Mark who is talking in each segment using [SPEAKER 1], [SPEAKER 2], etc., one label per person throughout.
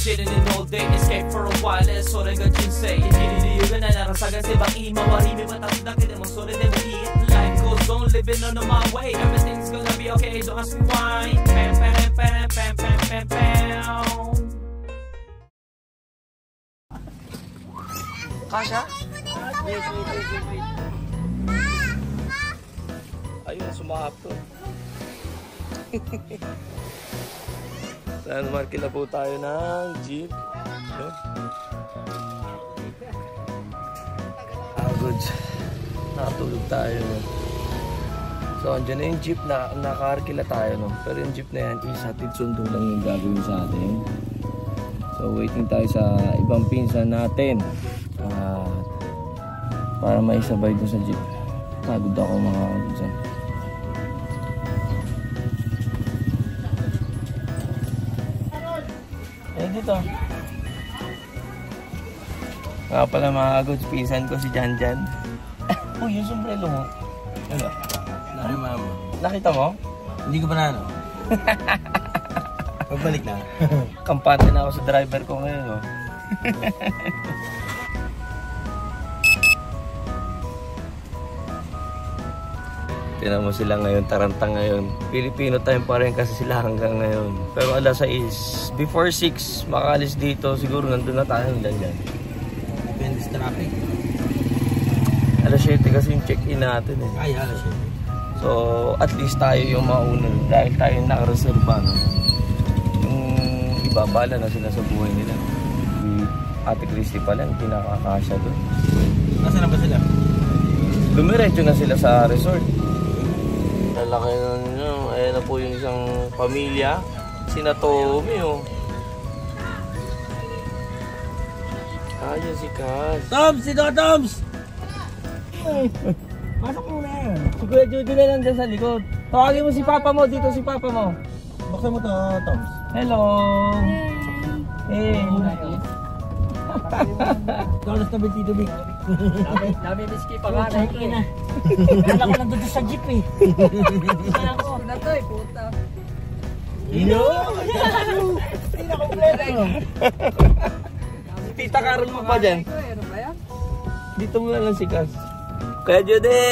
[SPEAKER 1] Sitting in all day, escape for a while, so they got you say. Hindi na narasagan si baki, mawarimi matapos na mo, so they will eat. Life goes on, living on my way. Everything's gonna be okay, don't ask me why. Pam, pam, pam, pam, pam, pam, pam. Kasha? Wait. Ayun, sumahap to. Saan market na po tayo ng jeep. Good. Nakatulog tayo. So, andyan na yung jeep na nakaarkila tayo. No? Pero yung jeep na yan is hatid sundo lang yung gagawin sa atin. So, waiting tayo sa ibang pinsan natin. Para maisabay doon sa jeep. Pagod ako mga kapinsan. Dito. Nga pala mga kagods, pinsan ko si Janjan. Uy, yung sombrero mo. Ano? Nakita mo?
[SPEAKER 2] Hindi ko pa na ano. Pagbalik na.
[SPEAKER 1] Kampante na ako sa driver ko ngayon. Oh. Tinan mo sila ngayon, tarantang ngayon. Pilipino time pa rin kasi sila hanggang ngayon. Pero alas 6, before 6, makaalis dito, siguro nandun na tayo dyan.
[SPEAKER 2] Depende sa traffic.
[SPEAKER 1] Alas 7 kasi yung check-in natin eh.
[SPEAKER 2] Ay, alas 7.
[SPEAKER 1] So, at least tayo yung mauna dahil tayo nakareserva. No? Yung iba, bala na sila sa buhay nila. Ate Christy pa lang, pinakakasya doon.
[SPEAKER 2] Nasaan na ba sila?
[SPEAKER 1] Dumiretso na sila sa resort. Lalaki na nyo. Ayan na po yung isang pamilya. Sina Tommy, oh. Ayan si Kaz.
[SPEAKER 2] Toms! Sino ka, Toms? Pasok mo na yan.
[SPEAKER 1] Si Kuya Judy na lang dyan sa likod. Tawagin mo si Papa mo. Dito si Papa mo.
[SPEAKER 2] Buksan mo to, Toms.
[SPEAKER 1] Hello. Hey.
[SPEAKER 2] Kalas na bititubig.
[SPEAKER 3] Dami miski pa nga. Kala ko nandun sa jeep eh. Kaya ko na to eh, puta.
[SPEAKER 2] Ino! Hindi na kompleto.
[SPEAKER 1] Tita Carol mo pa dyan.
[SPEAKER 3] Ano ba yan?
[SPEAKER 1] Dito mo na lang si Kaz. Kuya Judy!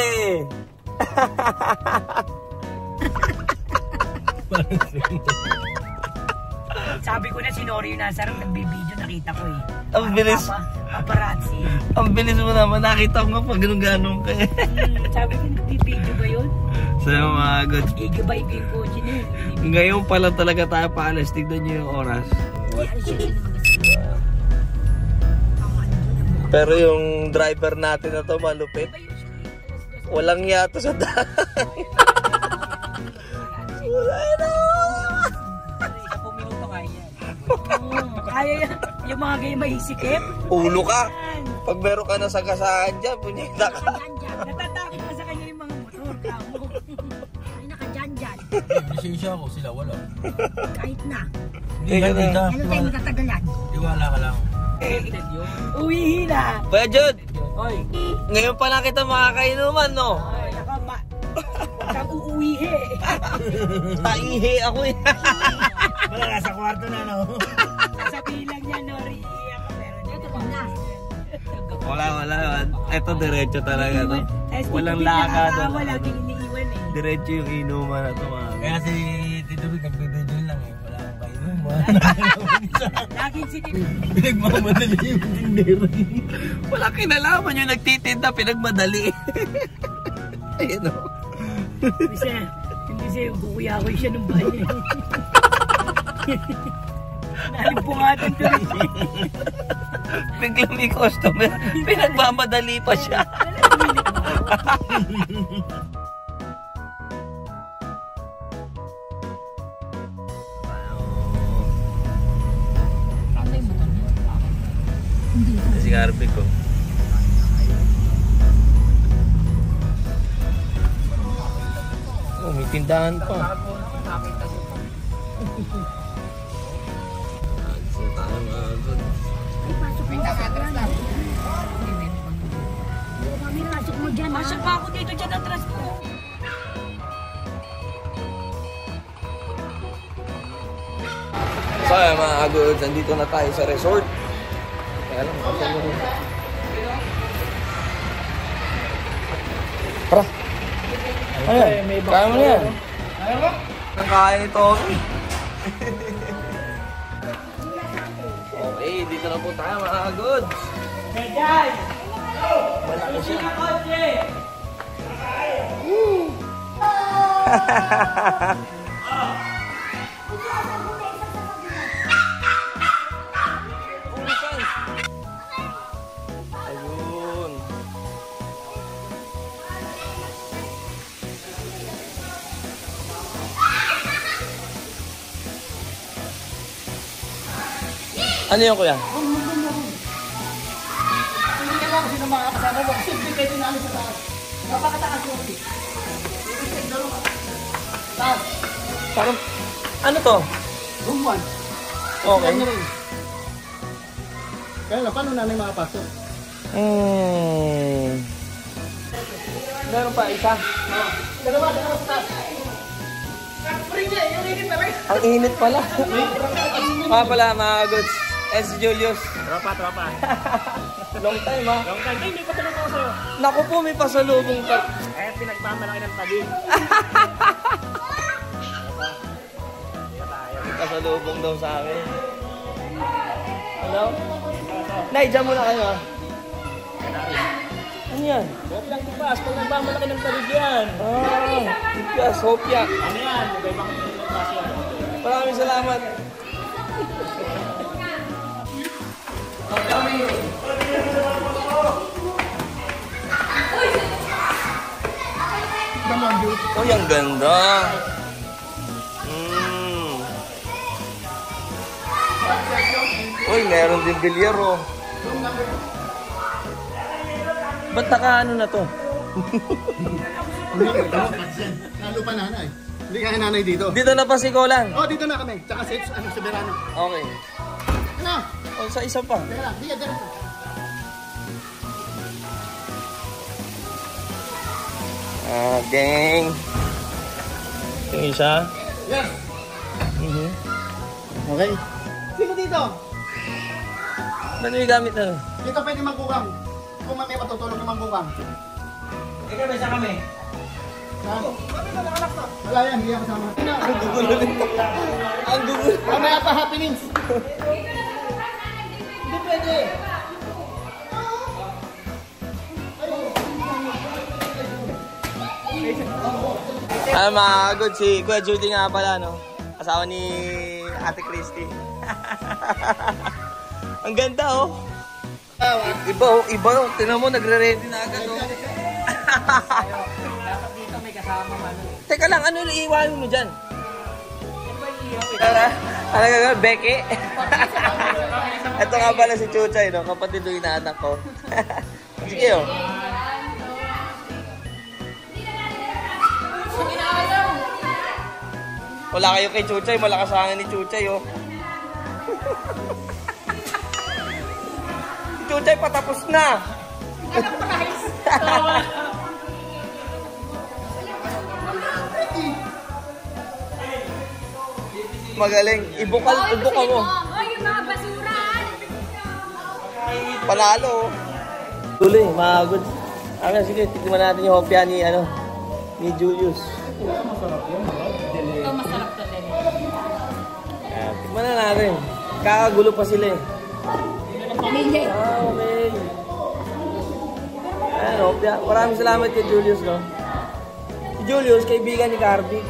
[SPEAKER 3] Sabi ko na si Nori yung nasa harap, nagbibideo, nakita ko eh.
[SPEAKER 1] Ang bilis.
[SPEAKER 3] Paparazzi.
[SPEAKER 1] Ang bilis mo naman. Nakita ko nga pag ganun-ganun ka eh.
[SPEAKER 3] Sabi ko, nagbibideo ba yun?
[SPEAKER 1] So mga good.
[SPEAKER 3] Igabay ko yung kotse na yun.
[SPEAKER 1] Ngayon pa lang talaga tayo paalis. Tignan nyo yung oras. Pero yung driver natin na to malupit. Walang yato sa daan. Wala na.
[SPEAKER 3] Kaya yan. Yung mga ganyan maisikip.
[SPEAKER 1] Ulo ka. Pag meron ka na sagasaan dyan, punyeta ka.
[SPEAKER 3] Natatakot pa sa kanya yung mga motor. Ay, naka-dyan-dyan.
[SPEAKER 2] Lisensya ako, sila wala.
[SPEAKER 3] Kahit na.
[SPEAKER 2] Hindi ka.
[SPEAKER 3] Ano tayo matatagalan?
[SPEAKER 2] Iwala ka lang.
[SPEAKER 3] Uwihi na.
[SPEAKER 1] Kuya Jud,
[SPEAKER 3] Oy.
[SPEAKER 1] ngayon pa lang kita makakainuman, no?
[SPEAKER 3] Ay, nakama. Huwag kang uuwihi.
[SPEAKER 1] Taihi ako eh.
[SPEAKER 2] Wala, nasa kwarto na, no?
[SPEAKER 3] Sa bilang niya, Nori. Ako meron niya. Ito pa na.
[SPEAKER 1] Wala. Ito diretso talaga to. Walang
[SPEAKER 3] Wala
[SPEAKER 1] lakad.
[SPEAKER 3] laging iniiwan eh.
[SPEAKER 1] Diretso yung inuman na to mga.
[SPEAKER 2] Kaya si Tito Big nagbibidyo lang eh. Wala akong kainuman.
[SPEAKER 3] Laging si Tito.
[SPEAKER 2] Pinagmamadali yung tindero.
[SPEAKER 1] Wala kinalaman yung nagtitinda, pinagmadali. Ayun o.
[SPEAKER 3] Hindi siya, kukuya ko siya ng bahay. Nalimpungatan ko rin siya.
[SPEAKER 1] Biglang may customer, pinagmamadali pa siya. Si Garby ko. Oh, may tindahan pa.
[SPEAKER 3] Pasok mo dyan. Pasok pa ako dito dyan atras ko.
[SPEAKER 1] So
[SPEAKER 4] Ay, mga goods, andito na tayo sa resort. Kaya lang, kasi mo. Tara. Ano yan? Kaya mo na yan.
[SPEAKER 2] Kaya mo?
[SPEAKER 4] Ang kain ito. Okay, dito na po tayo mga goods.
[SPEAKER 3] Hey guys!
[SPEAKER 4] Malaki siya.
[SPEAKER 3] Woo!
[SPEAKER 4] Ayun. Ano yun, kuya?
[SPEAKER 3] Hindi ka lang kasi ng mga kasama mo. Simple kayo tinalo sa taas. Napakataas yung kasi. Taas.
[SPEAKER 4] Parang, ano to?
[SPEAKER 3] Room 1.
[SPEAKER 4] Okay.
[SPEAKER 3] Kaya lang, paano namin makapasok?
[SPEAKER 4] Meron pa isa.
[SPEAKER 3] Dalawa sa taas.
[SPEAKER 4] Ang init pala. Pala mga goods. Si Julius.
[SPEAKER 3] Tropa.
[SPEAKER 4] Long time ha.
[SPEAKER 3] Long time. Hindi pa tulong ako sa'yo.
[SPEAKER 4] Naku po, may pasalubong pa.
[SPEAKER 3] Eh, pinagmamalaki ng tabi.
[SPEAKER 4] May pasalubong daw sa akin. Hello? Nay, dyan muna kayo ha. Ano yan?
[SPEAKER 3] Hopya ang tipas. Pag nagmamalaki ng tabi yan.
[SPEAKER 4] Yes, hopya.
[SPEAKER 3] Ano yan? Iba-ibang klase yan.
[SPEAKER 4] Maraming salamat. Uy, ang ganda. Uy, meron din bilyero. Ba't naka ano na to?
[SPEAKER 3] Lalo pa nanay. Hindi kaya nanay dito.
[SPEAKER 4] Dito na pa si Kolan.
[SPEAKER 3] Oh, dito na kami. Tsaka sa verano.
[SPEAKER 4] Okay.
[SPEAKER 3] Ano?
[SPEAKER 4] O, sa isa pa.
[SPEAKER 3] Teka lang. Dito.
[SPEAKER 4] Gang. Yung isa.
[SPEAKER 3] Yes. Okay. Sino dito?
[SPEAKER 4] Ba't may gamit na?
[SPEAKER 3] Dito pwede mangkukang. Kung may matutulog na mangkukang.
[SPEAKER 2] Ikaw, isa kami.
[SPEAKER 3] Wala yan, hindi ako kasama.
[SPEAKER 4] Ang gugulo nito. Ang gugulo.
[SPEAKER 3] Mamaya pa happenings. Hindi pwede.
[SPEAKER 4] Ay, mga good, si Kuya Judy nga pala, no? Asawa ni Ate Christy. Ang ganda, oh. Iba, oh. Tingnan mo, nagre-ready na agad, oh.
[SPEAKER 2] Dapat dito may kasama man.
[SPEAKER 4] Teka lang, ano iiwanin mo dyan? Tara, ano gagawin? Becky? Ito nga pala si Chuchay, no? Kapatid ng inaanak ko. Sige, oh. Wala kayo kay Chuchay, malakas hangin ni Chuchay, oh. Si Chuchay patapos na. Magaling. Ibukal mo.
[SPEAKER 5] Oy, yung mga basura.
[SPEAKER 4] Panalo. Tuloy, mga good. Sige, tikman natin yung hopya ni, ni Julius.
[SPEAKER 5] Ito masarap to din.
[SPEAKER 4] Tikman na natin. Kakagulo pa sila eh.
[SPEAKER 5] Pamilya.
[SPEAKER 4] Okay. Ayan, hopya. Maraming salamat kay Julius, no? Si Julius, kaibigan ni Carby.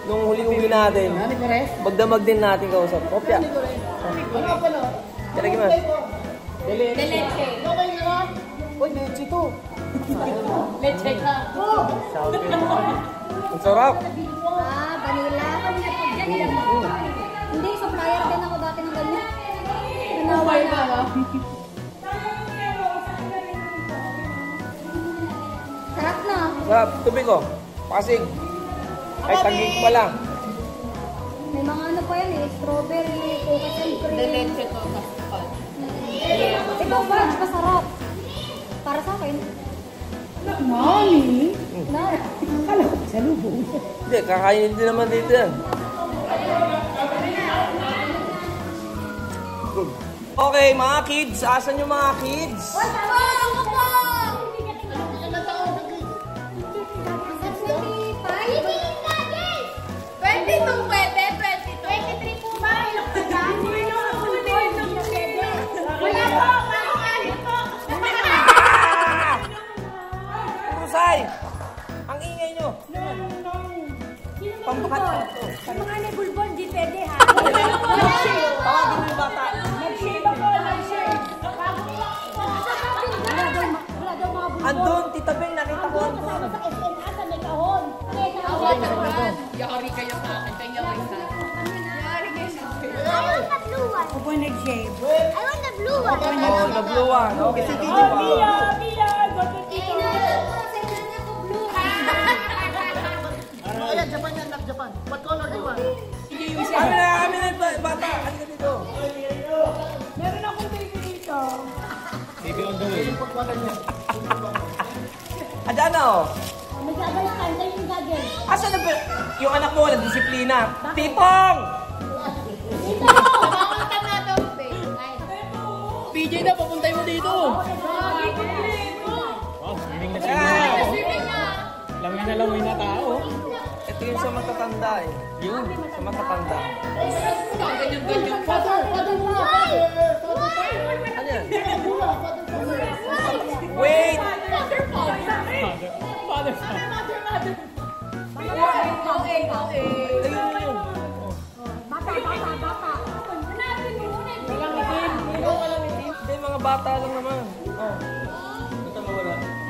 [SPEAKER 4] Nung huling-huli natin, magdamag din natin kausap. Hopya. Kaya mas.
[SPEAKER 5] Leche.
[SPEAKER 3] Uy, leche to.
[SPEAKER 5] Leche ka.
[SPEAKER 4] Ang sarap.
[SPEAKER 5] Vanilla. Hindi, supplier din ako dati ng ganyan. Pinaway ba ba? Sarap na.
[SPEAKER 4] Sarap. Tubig ko. Pasig. Ay, tagig pa lang.
[SPEAKER 5] May mga ano pa yan eh. Strawberry, coconut and cream.
[SPEAKER 6] Leche to, kaspal.
[SPEAKER 5] Ito, fudge, masarap. Para sa akin.
[SPEAKER 6] Mami!
[SPEAKER 5] Na.
[SPEAKER 6] Kala ko sa lubong.
[SPEAKER 4] Hindi, kakainin din naman dito yan. Okay, mga kids. Asan yung mga kids? Rusay! Ang ingay nyo. Pambakat.
[SPEAKER 5] Sa mga nagulbon, di pwede ha.
[SPEAKER 4] Tawagin mo yung bata.
[SPEAKER 5] Nag-shave ako, nag-shave. Wala daw mga bulbon.
[SPEAKER 4] Andun, Tita Beng, nakita ko andun.
[SPEAKER 5] Kasama sa SNA sa may kahon.
[SPEAKER 6] Yari kayo sa akin. Kaya yari sa akin. Yari kayo sa akin.
[SPEAKER 5] I want the blue one.
[SPEAKER 3] Ako nag-shave.
[SPEAKER 5] I want the blue one.
[SPEAKER 4] Oh, the blue one. Okay, si Tito pa. Amin na, bata. Halika dito.
[SPEAKER 5] Meron akong baby dito.
[SPEAKER 4] Andyan na, oh.
[SPEAKER 5] Nag-agalakan, tayo yung gagawin.
[SPEAKER 4] Asan na ba? Yung anak mo, walang disiplina. Tipong!
[SPEAKER 6] PJ na, papuntay mo dito.
[SPEAKER 3] Lamin na tao.
[SPEAKER 4] Ito yung sa matatanda eh. Yun, sa matatanda.
[SPEAKER 6] Ganyan-ganyan.
[SPEAKER 4] Ano yan? Wait! Hindi, mga bata lang naman. Oh.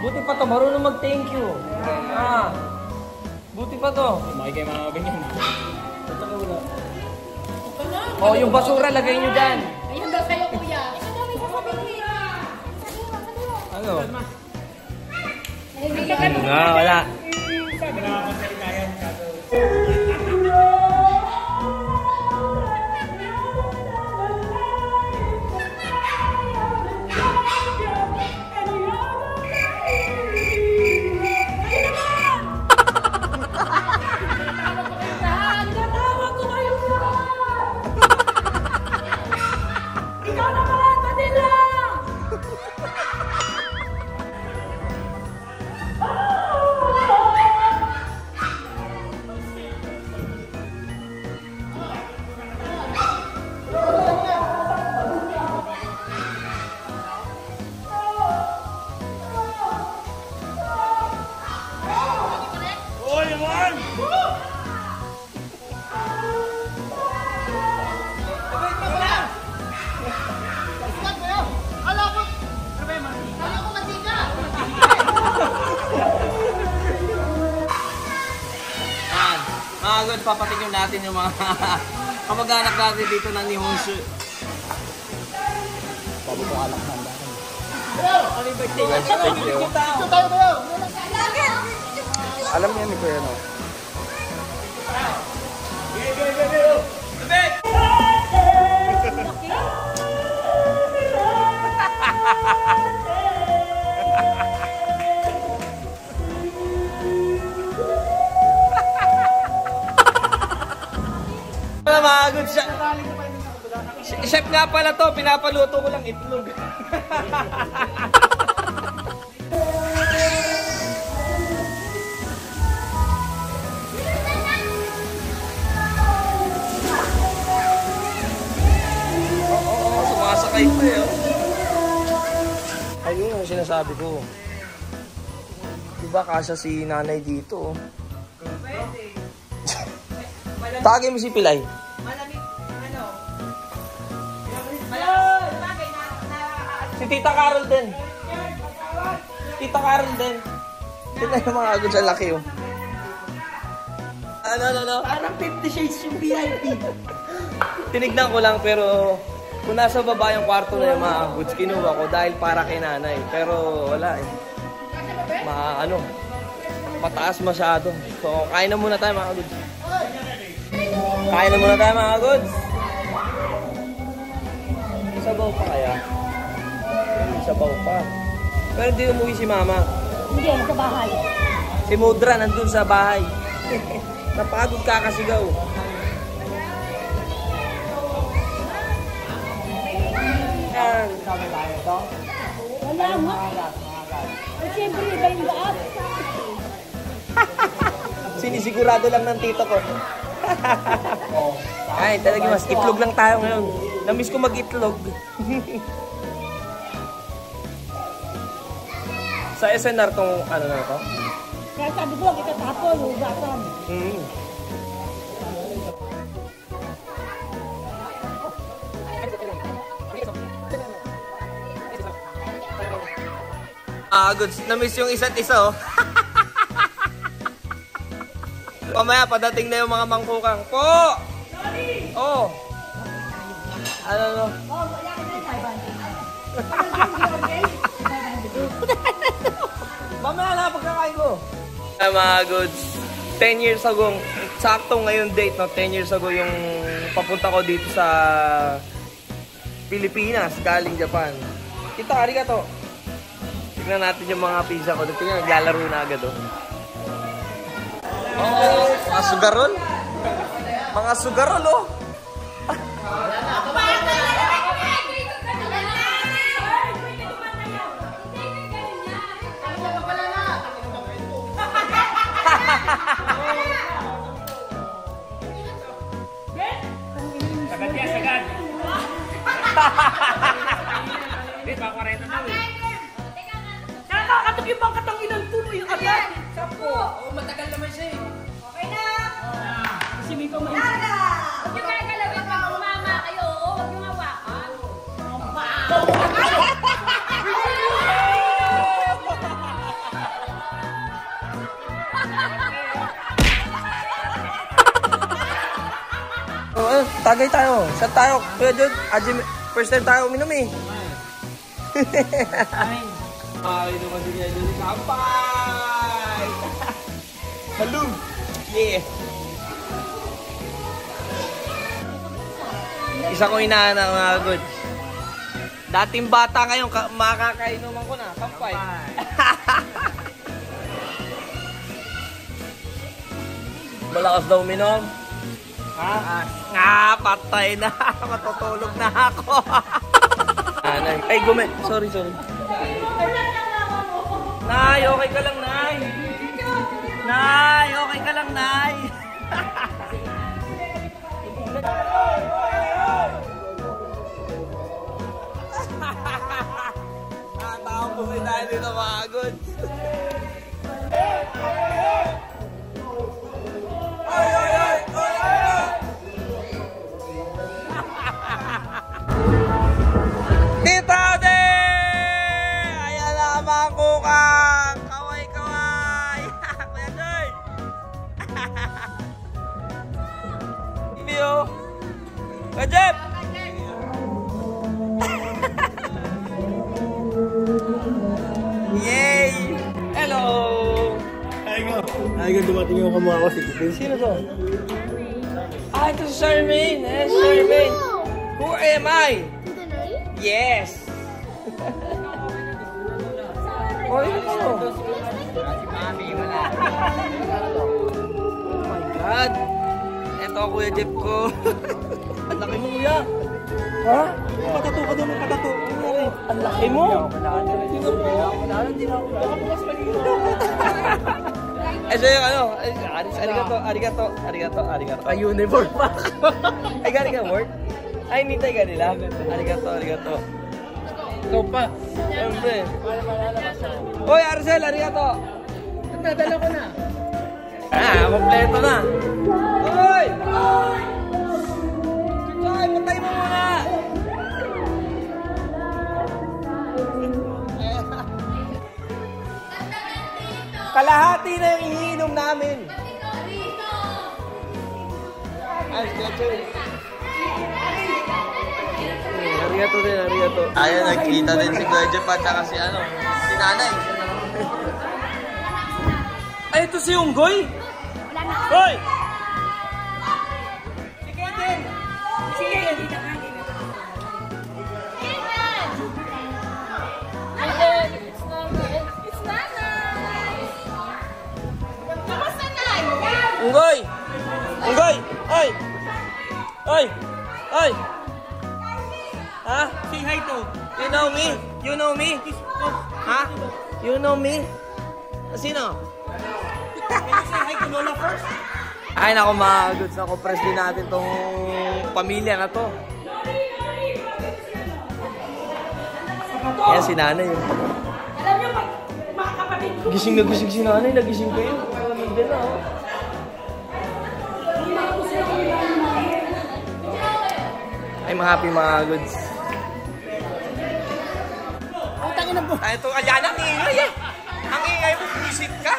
[SPEAKER 4] Buti pa to, marunong mag-thank you. Ah. Buti pa to.
[SPEAKER 3] Makikay mga ganyan.
[SPEAKER 4] Oh, yung basura, lagay nyo dyan.
[SPEAKER 6] Ayun daw sa'yo, kuya.
[SPEAKER 4] Ano? Wala. Mga good, papatingin natin yung mga kamag-anak natin dito ng Nihonshu. Pabubukalak na ang dahil. Alam niya ni Kuya, no? Mga good, chef nga pala to, pinapaluto ko lang itlog. Oo, sumasakay ko eh. Ayun yung sinasabi ko. Diba kasya si nanay dito? Tagay mo si Pilay. Si Tita Carol din. Tita Carol din. Tignan yung mga agad sa laki oh. Ano?
[SPEAKER 3] Parang 50 Shades yung VIP.
[SPEAKER 4] Tinignan ko lang pero kung nasa baba yung kwarto na yung mga goods, kinuha ko dahil para kay nanay. Pero wala eh. Mataas masyado. So kain na muna tayo mga goods. Kain na muna tayo mga goods. Sabaw pa kaya? Sabaw pa. Pero hindi umuwi si mama.
[SPEAKER 5] Hindi, sa bahay.
[SPEAKER 4] Si Mudra nandun sa bahay. Napagod kakasigaw. sigurado lang ng tito ko. Ay, talaga mas itlog lang tayo ngayon. Namiss ko mag-itlog. Sa SNR tong ano na to?
[SPEAKER 3] Kaya sabi ko, ikatapon, ugasan.
[SPEAKER 4] Good. Na-miss yung isa't isa, oh. Mamaya, padating na yung mga mangkukang. Po! Oh! Ano? Mamaya na, pagkakain ko. Mga goods, 10 years ago, sakto ngayon date, no? 10 years ago yung papunta ko dito sa Pilipinas, galing Japan. Kita, arigato. Tignan natin yung mga pizza ko. Tingnan, naglalaro na agad, oh. Oh, mga sugarol. Mga sugarol, oh.
[SPEAKER 3] Sagad yan, sagad. Hindi, baka 40 na. Nakakatok yung bang katanginan po yung agad. Sapo. Oo, matagal naman siya eh.
[SPEAKER 5] Okay na!
[SPEAKER 3] Kasi may kumain.
[SPEAKER 5] Huwag yung gagalawin pag umama kayo. Huwag yung hawakan.
[SPEAKER 4] Tagay tayo. Saan tayo? Kuya Jod, first time tayo uminom eh. Ay, naman si Kuya Jod. Kampay! Hello! Yeah! Isa kong inaanak mga goods. Dating bata ngayon, makakainuman ko na. Kampay! Malakas daw uminom. Ha? Nga, patay na. Matutulog na ako. Ay, gumen. Sorry. Nay, okay ka lang, Nay. Nay, okay ka lang, Nay. Tawag po kayo dahil dito mga goods. Tita De! Ayan na ang mga kukang! Kaway! Kuya George! Bio! Kuya Jeff! Yay! Hello!
[SPEAKER 2] Ay, dumating yung kamuha ko si Kupin.
[SPEAKER 4] Sino to? Ah, ito si Charmaine! Charmaine! Who am I? Yes! Oh, yun ito. Oh my God! Ito ang Kuya Jeff ko. Ang laki mo, Kuya. Ha? Patato ka doon ng patato. Ang laki mo. Ay, so yung ano, arigato. Ay, uniform pa. Ay, gani ka work? Ay, nitay ka nila. Arigato. Ikaw pa. Siyempre. Hoy, Arcel, arigato.
[SPEAKER 3] Nadala ko na.
[SPEAKER 4] Kompleto na. Hoy! Hoy, patay mo muna. Kalahati na yung iniinom namin. Ay, stretcher. Arigato din, arigato. Ayan, nagkita din si Kuya Jeff at saka si nanay. Ay, ito si Unggoy. Hoy! Si Kaden. Si Kaden. Unggoy! Oy! Ha?
[SPEAKER 3] Say hi to.
[SPEAKER 4] You know me? Ha? You know me? Sino?
[SPEAKER 3] Can you say hi to Lola first?
[SPEAKER 4] Ay, nako mga goods. Nakupress din natin tong pamilya na to. Yan si nanay.
[SPEAKER 3] Alam niyo, mga kapatid ko.
[SPEAKER 4] Gising na gising si nanay. Nagising kayo. Din na, oh. Ay, mga happy mga goods. Ay, ito, ayan ang ingay eh. Ang ingay mo, visit ka.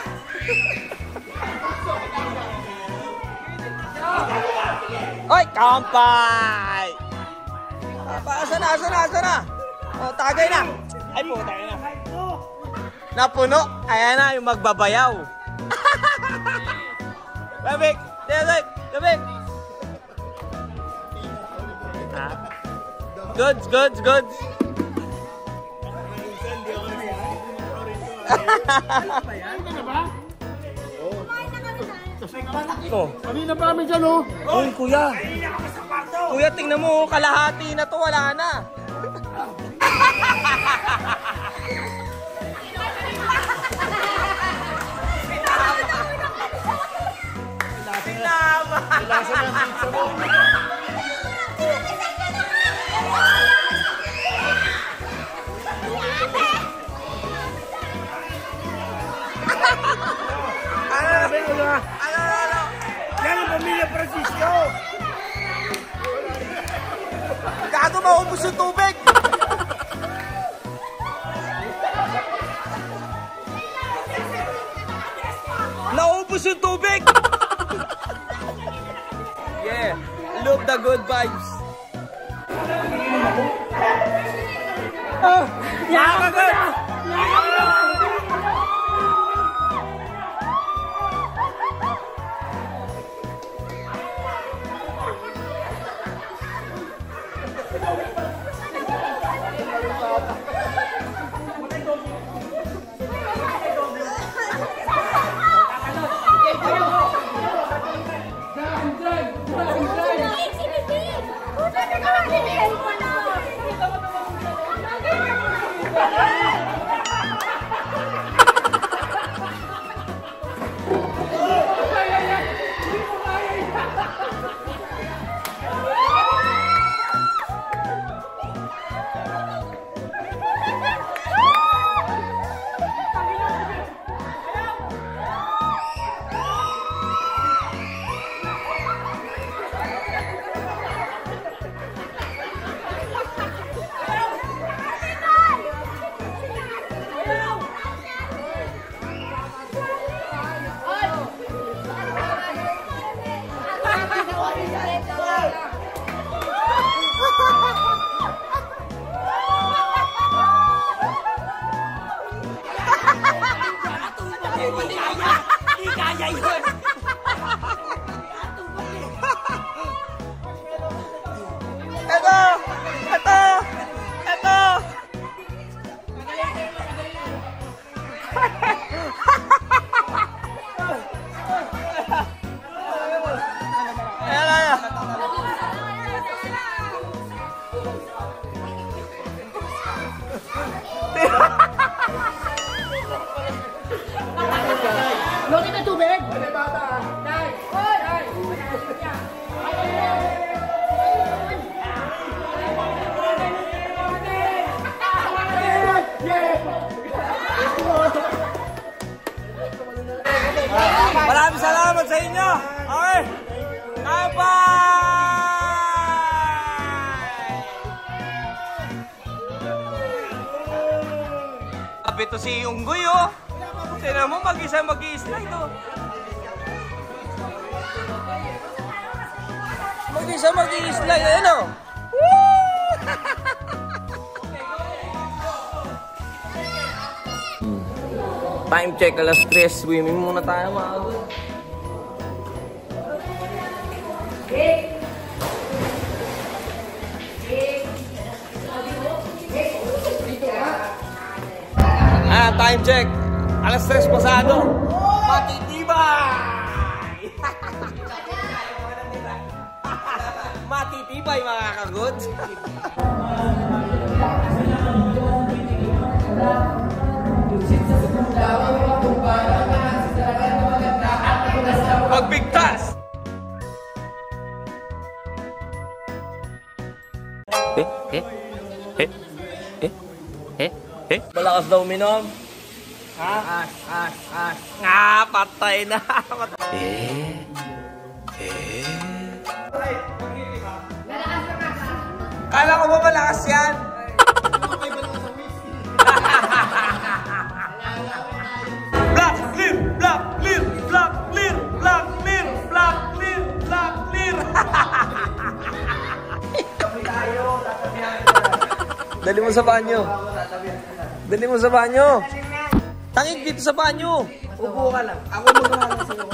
[SPEAKER 4] Oy, kampay! Asa na? O, tagay na. Ay po, tagay na. Napuno. Ayan na, yung magbabayaw. Labik! Labik! Goods!
[SPEAKER 2] Kanina pa kami dyan, oh.
[SPEAKER 4] Uy, kuya. Kuya, tingnan mo, kalahati na to, wala na. Sinama.
[SPEAKER 2] Ilasa na ang pizza mo. Yan ang pamilya Francisco.
[SPEAKER 4] Gago, maubos yung tubig. Naubos yung tubig. Yeah, look the good vibes. Nakakagod. Maraming salamat sa inyo. Okay. Kampay! Ito si Unggoy, oh. Tignan mo, mag-isa mag-i-slide, oh. Mag-isa mag-i-slide, ayan, oh. Time check, alas 3. Swimming muna tayo, mga good. Time check. Alas 3 pasado. Matitibay! Matitibay, mga kagod. Pagbigtas! Malakas daw uminom. Ha? Nga, patay na. Kala ko ba malakas yan? Black clear, black clear, black clear, black clear, black clear, black clear. Dali mo sa banyo. Dali mo sa banyo. Tangig dito sa banyo. Upo ka lang. Ako magawa lang sa'yo.